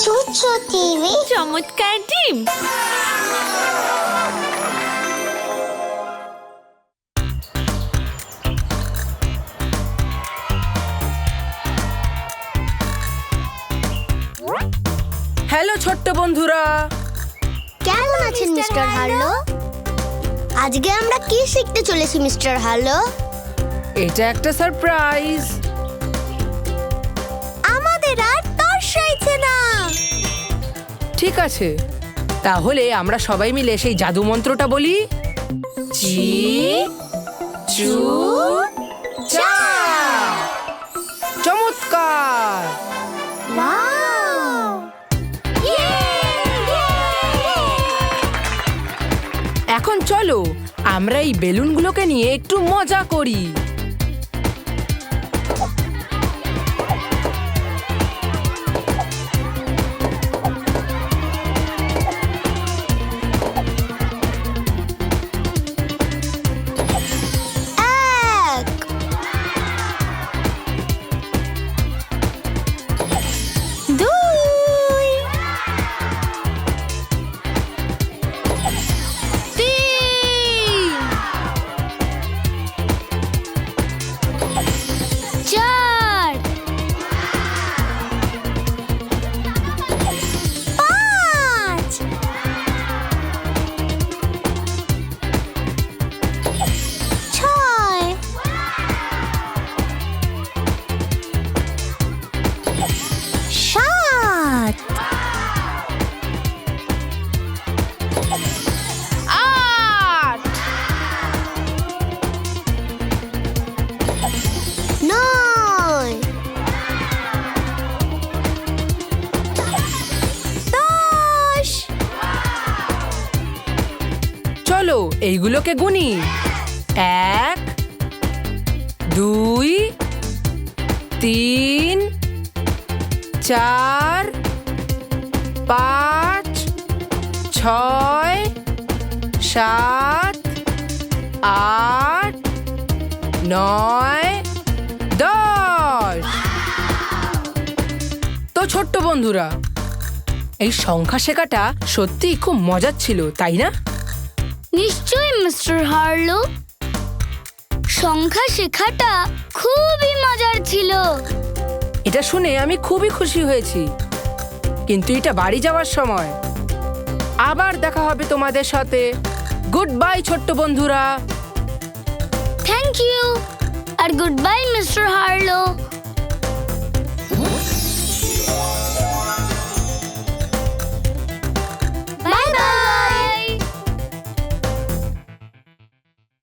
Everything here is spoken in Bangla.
ChuChuTV চমৎকার টিম। হ্যালো ছোট্ট বন্ধুরা, কেমন আছেন মিস্টার হার্লো? আজকে আমরা কি শিখতে চলেছি মিস্টার হার্লো? এটা একটা সারপ্রাইজ। আমাদের আর তর্স হইছে না। ঠিক আছে, তাহলে আমরা সবাই মিলে সেই জাদু মন্ত্রটা বলি। চি চু চা। চমৎকার। ওয়াও! এখন চলো আমরা এই বেলুনগুলোকে নিয়ে একটু মজা করি। এক, দুই, তিন, চার, পাঁচ, ছয়, সাত, আট, নয়, দশ। চলো এইগুলোকে গুনি। এক, দুই, তিন, চার, পাঁচ, ছয়, সাত, আট, নয়, 10। তো ছোট্ট বন্ধুরা, এই সংখ্যা শেখাটা সত্যিই খুব মজার ছিল, তাই না? নিশ্চয়ই মিস্টার হার্লো, সংখ্যা শেখাটা খুবই মজার ছিল। এটা শুনে আমি খুবই খুশি হয়েছি। কিন্তু এটা বাড়ি যাওয়ার সময়। আবার দেখা হবে তোমাদের সাথে। গুড বাই ছোট্ট বন্ধুরা। থ্যাংক ইউ আর গুড বাই মিস্টার হার্লো।